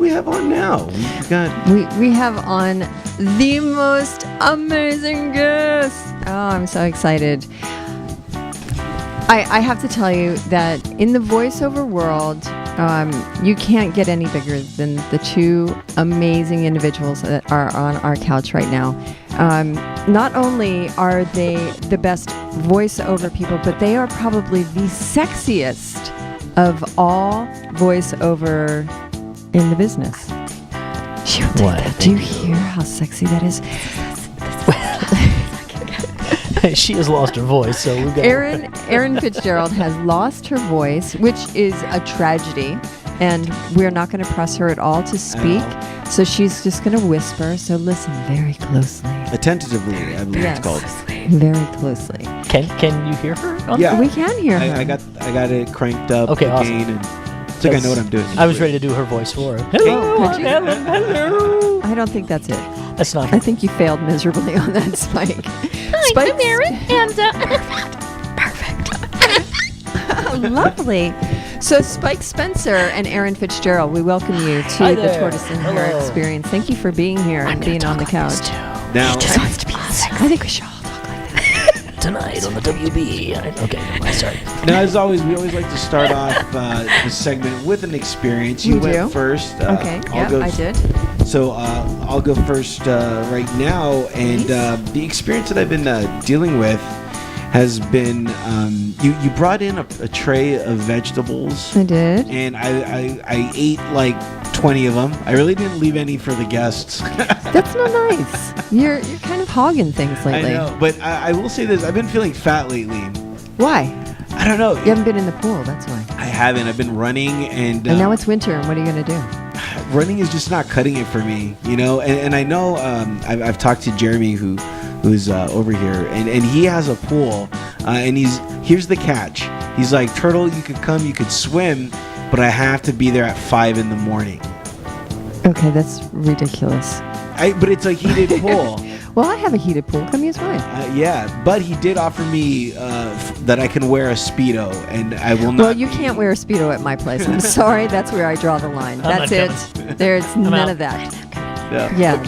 we have on now? We have on the most amazing guest. Oh, I'm so excited. I have to tell you that in the voiceover world, you can't get any bigger than the two amazing individuals that are on our couch right now. Not only are they the best voiceover people, but they are probably the sexiest of all voiceover in the business. Do you hear how sexy that is? She has lost her voice, so we've got Erin Fitzgerald has lost her voice, which is a tragedy, and we're not going to press her at all to speak. So she's just going to whisper. So listen very closely. Attentively, I believe it's called. Very closely. Can you hear her? Yeah, we can hear her. I got it cranked up. Okay, awesome. Again, and I think I know what I'm doing. I was ready to do her voice for her. Hello, hello. I don't think that's it. That's not. I think you failed miserably on that, Spike. Hi, I'm Erin, and perfect. Lovely. So Spike Spencer and Erin Fitzgerald, we welcome you to the Tortoise and Hare experience. Thank you for being here and being on the couch. Now, She just wants to be sexy. I think we should all talk like that. Tonight on the WB. Okay, sorry. now, as always, we always like to start off the segment with an experience. You We went do. first. Okay, I did. So I'll go first right now, and the experience that I've been dealing with has been you brought in a tray of vegetables. I did. And I ate like 20 of them. I really didn't leave any for the guests. That's not nice. You're kind of hogging things lately. I know, but I will say this: I've been feeling fat lately. Why? I don't know. You haven't been in the pool, that's why. I haven't. I've been running, and now it's winter, and what are you going to do? running is just not cutting it for me, you know. And I know I've talked to Jeremy who's over here, and he has a pool, and here's the catch. He's like, Turtle, you could come, you could swim, but I have to be there at 5 in the morning. Okay, that's ridiculous. But it's a heated pool. Well, I have a heated pool. Come use mine. Yeah, but he did offer me that I can wear a Speedo, and I will not. Well, you can't wear a Speedo at my place. I'm sorry. That's where I draw the line. That's it. There's none out. of that. Yeah.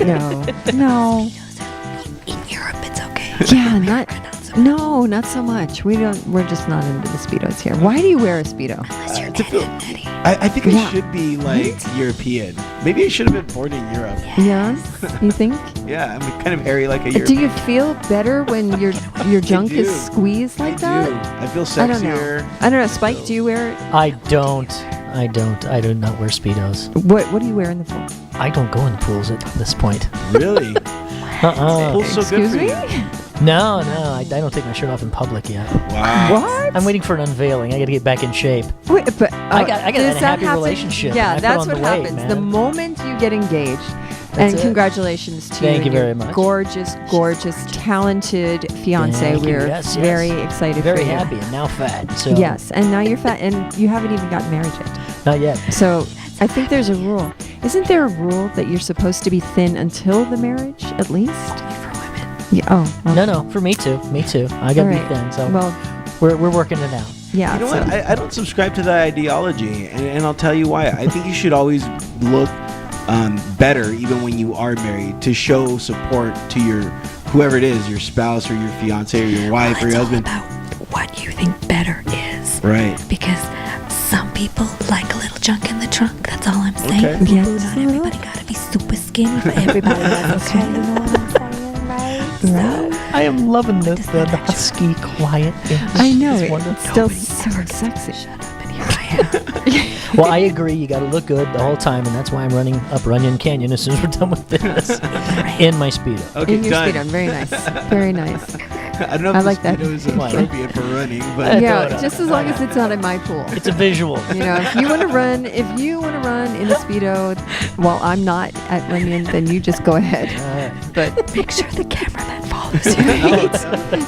No. In Europe, it's okay. Yeah, not so much. We're just not into the Speedos here. Why do you wear a Speedo? Unless you're to feel- Nitty. I think I Yeah. should be like European. Maybe I should have been born in Europe. Yes, you think? Yeah, I'm kind of hairy like a Do European. you feel better when your junk is do. squeezed like that? I feel I don't sexier. know. I don't know. Spike, do you wear it? I don't. I do not wear Speedos. What do you wear in the pool? I don't go in pools at this point. Really? Pool's so good Excuse for me? you. No, I don't take my shirt off in public yet. Wow. What? I'm waiting for an unveiling. I got to get back in shape. Wait, but I got does a that happy happen? relationship, Yeah, and I put that's on what the weight, happens. man. The moment you get engaged, That's and it. congratulations to Thank you and your very much. gorgeous, talented fiance. Thank you. We're Yes. very excited Very for you. happy and now fat. So Yes, and now you're fat, and you haven't even gotten married yet. Not yet. So I think there's a rule. Isn't there a rule that you're supposed to be thin until the marriage, at least? Only for women. Yeah. Oh. Okay. No, for me too. Me too. I got to All be right. thin. So Well, we're working it out. yeah. You know so- what? I don't subscribe to that ideology, and I'll tell you why. I think you should always look better, even when you are married, to show support to your whoever it is, your spouse or your fiance or your wife or Well, your it's all husband. about what you think better is. Right. Because some people like a little junk in the trunk. That's all I'm saying. Okay. Yeah, Ooh, just not a little. everybody gotta be super skinny, but everybody has okay. You know what I'm saying, right? Right. I am loving the husky quiet. I know. It's It's wonderful. still so sexy. Shut up, and here I am. Well, I agree. You got to look good the whole time, and that's why I'm running up Runyon Canyon as soon as we're done with this in my Speedo. Okay, In your done. Speedo. Very nice. Very nice. I don't know if I the like that. Speedo is Why? appropriate for running, Uh, but Yeah, no. just as long as it's not in my pool. It's a visual. You know, if you want to run in a Speedo while I'm not at Runyon, then you just go ahead. But Make sure the cameraman follows you.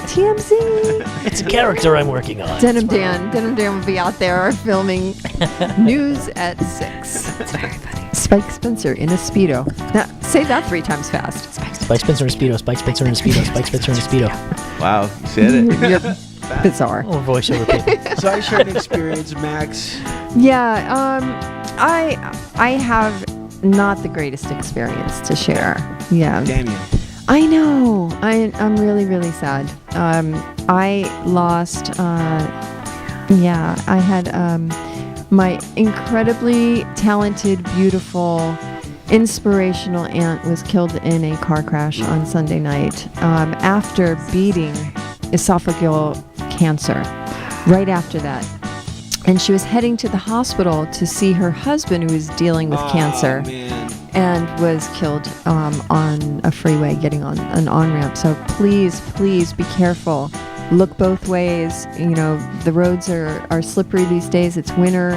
TMZ. It's a character I'm working on. Denim Dan will be out there filming news at 6. It's very funny. Spike Spencer in a Speedo. Now, say that 3 times fast. Spike Spencer in a Speedo. Spike Spencer in a Speedo. Spike Spencer in a Speedo. wow, you said it. You're bizarre. Oh, voiceover people. So I shared an experience, Max. Yeah, I have not the greatest experience to share. Yeah. Damn you. I know. I'm really, really sad. I lost, I had my incredibly talented, beautiful, inspirational aunt was killed in a car crash on Sunday night after beating esophageal cancer. Right after that. And she was heading to the hospital to see her husband, who was dealing with cancer, man. and was killed on a freeway getting on an on-ramp. So please, please be careful. Look both ways. You know, the roads are slippery these days. It's winter.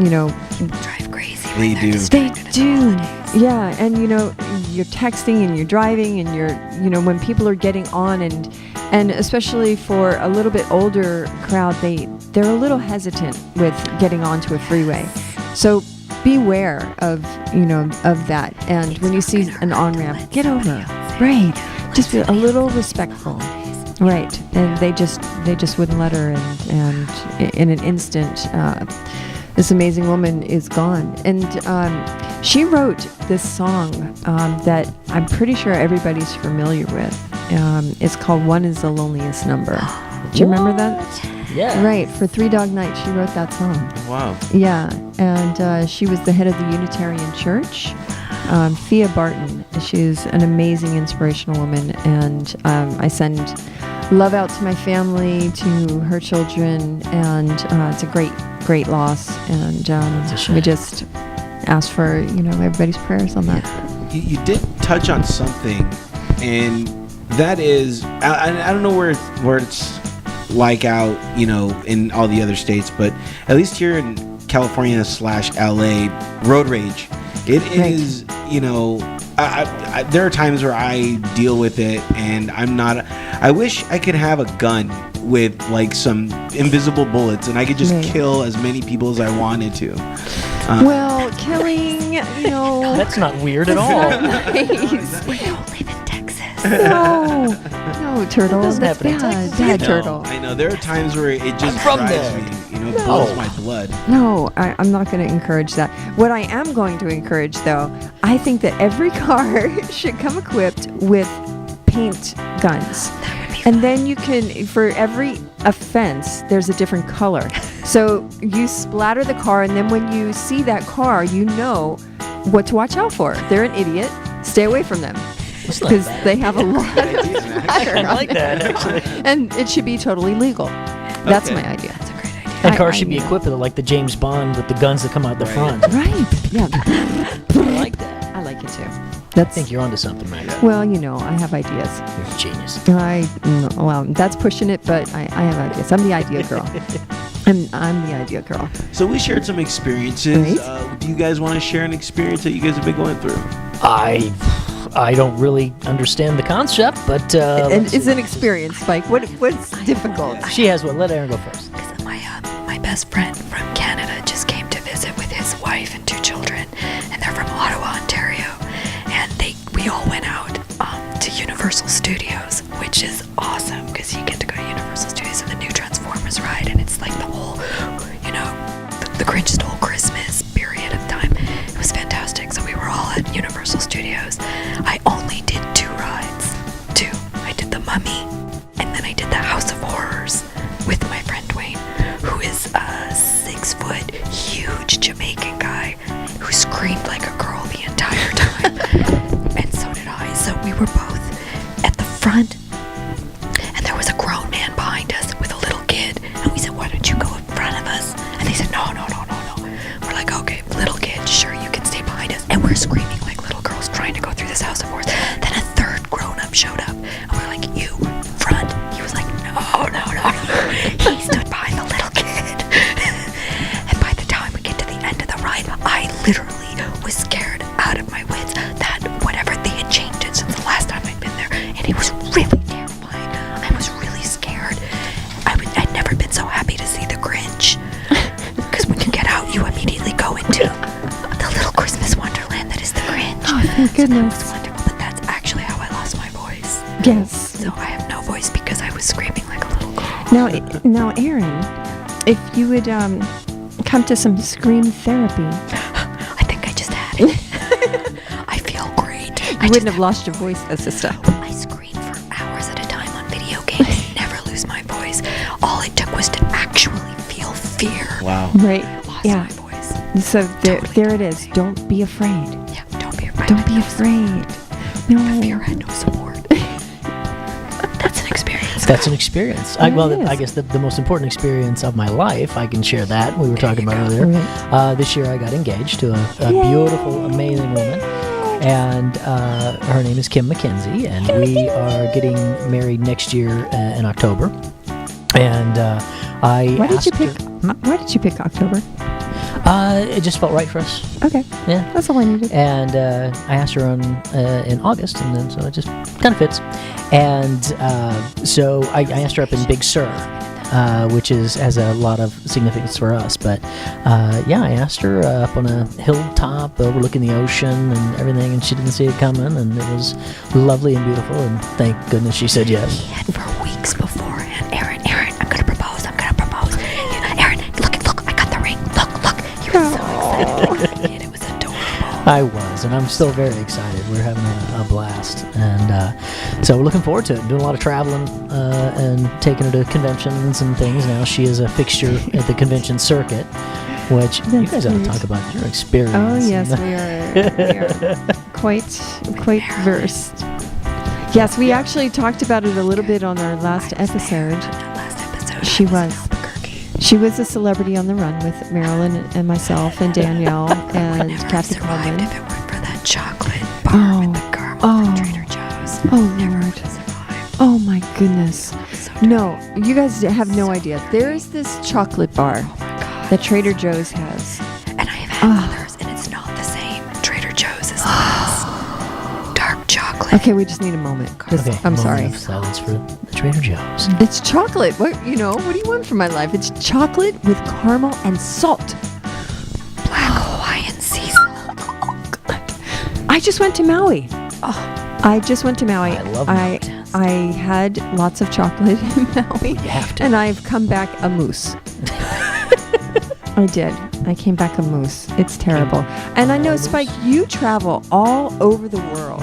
Drive crazy. They do. They do. Yeah, and you're texting and you're driving and when people are getting on and especially for a little bit older crowd, they're a little hesitant with getting onto a freeway. So beware of that. And when you see an on-ramp, get over. Right. Just be a little respectful. Right. And they just wouldn't let her, and in an instant this amazing woman is gone. And she wrote this song that I'm pretty sure everybody's familiar with. It's called One Is the Loneliest Number. Do you remember that? Yeah. Right. For Three Dog Night, she wrote that song. Wow. Yeah. And she was the head of the Unitarian Church. Thea Barton. She's an amazing, inspirational woman. And I send love out to my family, to her children. And it's a great loss. And we just ask for, everybody's prayers on that. You did touch on something, and that is, I don't know where it's like out, in all the other states, but at least here in California / LA, road rage. It is, there are times where I deal with it, and I wish I could have a gun with like some invisible bullets, and I could just kill as many people as I wanted to. Well, killing, That's not weird at all. Nice. We don't live in Texas. No, Turtle. doesn't That's happen in bad. Texas. Bad, I know, Turtle. I know. There are times where it just I'm from drives there. me, boils my blood. No, I'm not going to encourage that. What I am going to encourage, though, I think that every car should come equipped with paint guns. And then you can, for every offense, there's a different color. So you splatter the car, and then when you see that car, you know what to watch out for. If they're an idiot, stay away from them. It's not Because bad. they have a lot of Ideas, man. splatter I on like them. that, actually. And it should be totally legal. That's Okay. my idea. That's a great idea. And I- cars I should be know. equipped with like the James Bond with the guns that come out the front. Right. Yeah. I like that. I like it too. I That's think you're onto something, man. well, I have ideas. You're a genius. Well, that's pushing it, but I have ideas. I'm the idea girl. I'm the idea girl. So we shared some experiences. Right. Do you guys want to share an experience that you guys have been going through? I don't really understand the concept, but And it's an experience, Spike. What's difficult? she has one. Let Erin go first. Because my best friend from Canada just came to visit with his wife and 2 children, and they're from Ottawa, Ontario. And we all went out to Universal Studios, which is awesome because you get to go to Universal Studios and the new Transformers ride, and it's like the whole, the Grinch Stole Christmas period of time. It was fantastic. So we were all at Universal Studios. I only did 2 rides. 2. I did the Mummy, and then I did the House of Horrors with my friend Dwayne, who is a 6-foot, huge Jamaican guy who screamed like a girl the entire time. And so did I. So we were both at the front, and there was a grown man behind us with a little kid. And we said, "Why don't you go in front of us?" And they said, No. We're like, "Okay, little kid, sure, you can stay behind us." And we're screaming like little girls trying to go through this House of Horrors. Then a third grown-up showed up, and we're like, "You, front." He was like, No. He stood behind the little kid. And by the time we get to the end of the ride, I literally was scared out of my wits that whatever they had changed it since the last time I'd been there, and it was really terrifying. I was really scared. I'd never been so happy to see the Grinch. Because when you get out, you immediately go into the little Christmas wonderland that is the Grinch. Oh, thank So that goodness. was wonderful, but that's actually how I lost my voice. Yes. So I have no voice because I was screaming like a little girl. Now, Erin, if you would come to some scream therapy. I think I just had it. You wouldn't have lost your voice as a stuff. I scream for hours at a time on video games, never lose my voice. All it took was to actually feel fear. Wow. Right. Lost Yeah. my voice. So there it is. Don't be afraid. Yeah, don't be afraid. Don't be afraid. No. Fear had no support. That's an experience. That's an experience. Yeah, Well, it is. I guess the most important experience of my life, I can share that. We were talking about earlier. Right. This year I got engaged to a beautiful, amazing woman. And her name is Kim McKenzie. And we are getting married next year in October. And I Why did asked you pick? her- Why did you pick October? it just felt right for us. Okay, Yeah. that's all I needed. And I asked her on in August, and then so it just kind of fits. And so I asked her up in Big Sur, which has a lot of significance for us. But yeah, I asked her up on a hilltop overlooking the ocean and everything, and she didn't see it coming, and it was lovely and beautiful. And thank goodness she said yes. He had for weeks beforehand. Aaron, I'm gonna propose. Aaron, look, I got the ring. Look. He was so excited. And it was adorable. I was, and I'm still very excited. We're having a blast, and so we're looking forward to it. Doing a lot of traveling and taking her to conventions and things. Now she is a fixture at the convention circuit, which you That's guys ought to great. talk about your experience. Oh yes, we are quite versed. Yes, we actually talked about it a little bit on our last episode. That last episode. She I was. in Albuquerque. She was a celebrity on the run with Marilyn and myself and Danielle and Never Kathy survived Coleman. if it weren't for that chocolate bar with the caramel from Trader Joe's. Oh, Never Lord. would have survived. Oh my goodness. So No, you guys have no idea. There is this chocolate bar Oh my God. that Trader Joe's has. And I have had others, and it's not the same. Trader Joe's is the best. Dark chocolate. Okay, we just need a moment. Okay, I'm moment sorry. of silence for Trader Joe's. It's chocolate. What do you want from my life? It's chocolate with caramel and salt. Black Hawaiian sea salt. I just went to Maui. I just went to Maui. I love I had lots of chocolate in Maui. You have to. And I've come back a moose. I did. I came back a moose. It's terrible. And I know, moose? Spike, you travel all over the world.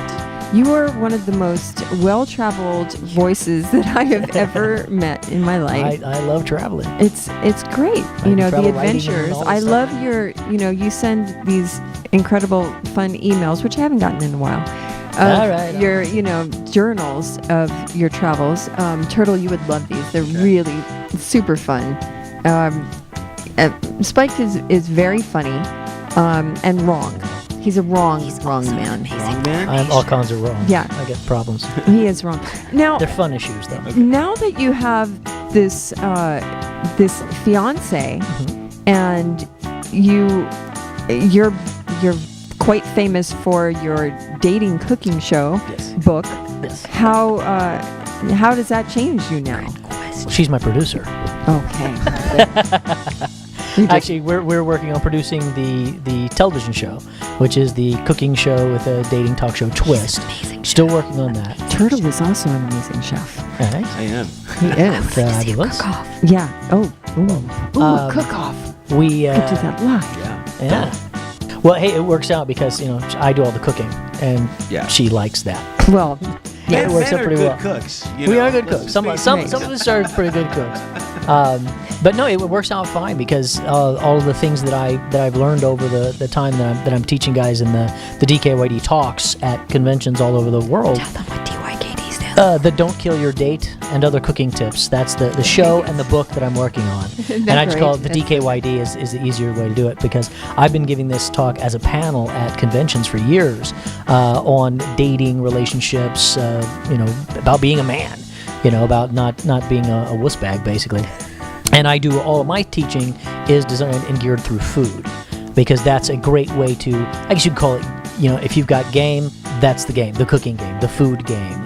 You are one of the most well-traveled voices that I have ever met in my life. I love traveling. It's great. can The travel writing and adventures. all that I stuff. love you send these incredible fun emails, which I haven't gotten in a while. Of All right. your, journals of your travels. Turtle, you would love these. They're really super fun. Spike is very funny and wrong. He's a wrong man. Wrong man? I'm all kinds of wrong. Yeah. I get problems. He is wrong. Now, They're fun issues, though. now that you have this this fiance, and you're quite famous for your dating cooking show Yes. book. Yes. How does that change you now? She's my producer. Okay. Actually, we're working on producing the television show, which is the cooking show with a dating talk show twist. Amazing. Still working on that. Turtle is also an amazing chef. Right? I am. He is. Fabulous. Cook off. Yeah. Oh. Ooh. A Um, cook-off. We Could do that live. Yeah. yeah. Well, hey, it works out because I do all the cooking, and Yeah. she likes that. Well, Yeah, yes. it works Men out are pretty good well. cooks. We are good cooks. Some Right. of us are pretty good cooks. But no, it works out fine because all of the things that I've learned over the time that I'm teaching guys in the DKYD talks at conventions all over the world. Tell them what DYKD stands The Don't Kill Your Date and Other Cooking Tips. That's the show and the book that I'm working on. And I just call it the DKYD is the easier way to do it because I've been giving this talk as a panel at conventions for years on dating, relationships, about being a man, about not being a wuss bag, basically. And I do all of my teaching is designed and geared through food because that's a great way to, I guess you'd call it, if you've got game, that's the game, the cooking game, the food game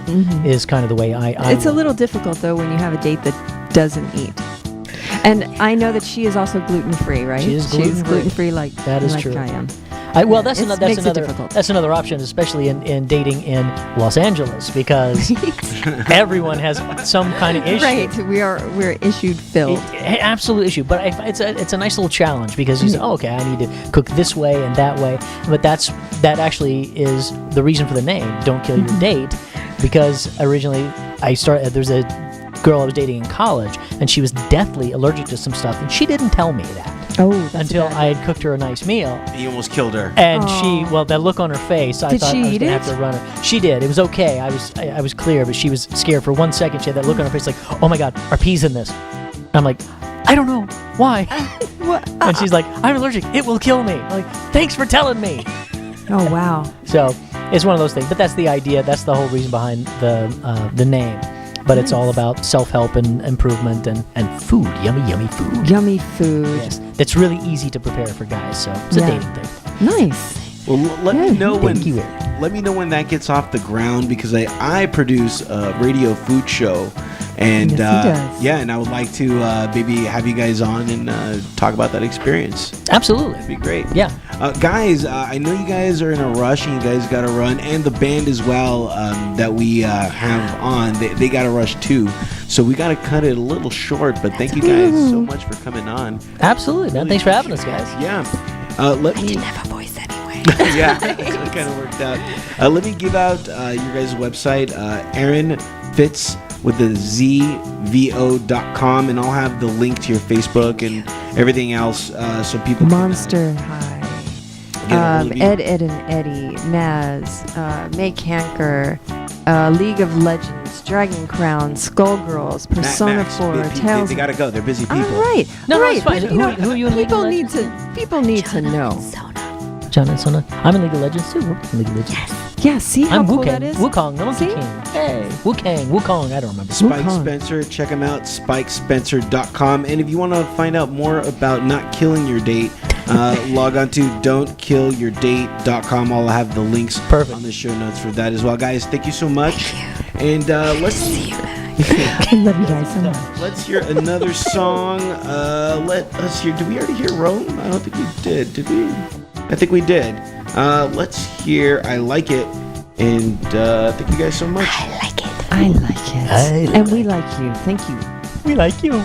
is kind of the way I It's a little difficult though when you have a date that doesn't eat. And I know that she is also gluten-free, right? She is She's gluten-free. gluten-free like That is like true. I am. Well, that's Makes it difficult. that's another option, especially in dating in Los Angeles, because everyone has some kind of issue. Right, we're issued filled. Absolute issue, but it's a nice little challenge because you say, oh, okay, I need to cook this way and that way, but that actually is the reason for the name. Don't kill your date, because originally there's a girl I was dating in college, and she was deathly allergic to some stuff, and she didn't tell me that. Oh, that's until bad. I had cooked her a nice meal. You almost killed her. And that look on her face, I Did thought she I was eat going to it? have to run her. She did. It was okay. I was clear, but she was scared for 1 second. She had that look on her face like, oh my God, are peas in this? I'm like, I don't know. Why? And she's like, I'm allergic. It will kill me. I'm like, thanks for telling me. Oh, wow. So it's one of those things. But that's the idea. That's the whole reason behind the name. But it's all about self-help and improvement and food. Yummy food. Yummy food. Yes. That's really easy to prepare for guys. So it's a dating thing. Nice. Well, let me know when. Thank you. Let me know when that gets off the ground, because I produce a radio food show, and Yes, he does. yeah, and I would like to maybe have you guys on and talk about that experience. Absolutely. That'd be great. Yeah. Guys, I know you guys are in a rush and you guys got to run, and the band as well that we have on, they got to rush too. So we got to cut it a little short, but thank you guys so much for coming on. Absolutely, man. Thanks for having us, guys. Yeah. I didn't have a voice anyway. Yeah, it kind of worked out. Let me give out your guys' website, Erin Fitz with the ZVO.com, and I'll have the link to your Facebook and everything else so people Monster High. can Ed, and Eddie, Naz, May Canker, League of Legends, Dragon Crown, Skullgirls, Persona 4, Tales. They gotta go. They're busy people. All right. No, right. it's fine. But, Who are you in League of Legends? People need to know. John and Sona. I'm in League of Legends too. We're in League of Legends. Yeah, see how I'm cool Wukong. that is? Wukong, the Monkey See? King. Hey, Wukong. I don't remember. Spike Wukong. Spencer, check him out, spikespencer.com. And if you want to find out more about not killing your date, log on to don'tkillyourdate.com. I'll have the links Perfect. on the show notes for that as well. Guys, thank you so much. And let's See you, man. I love you guys so much. let's hear another song. Let us hear. Did we already hear Rome? I don't think we did. Did we? I think we did. Let's hear I Like It. And thank you guys so much. I like it. I like it. And we like you. Thank you. We like you.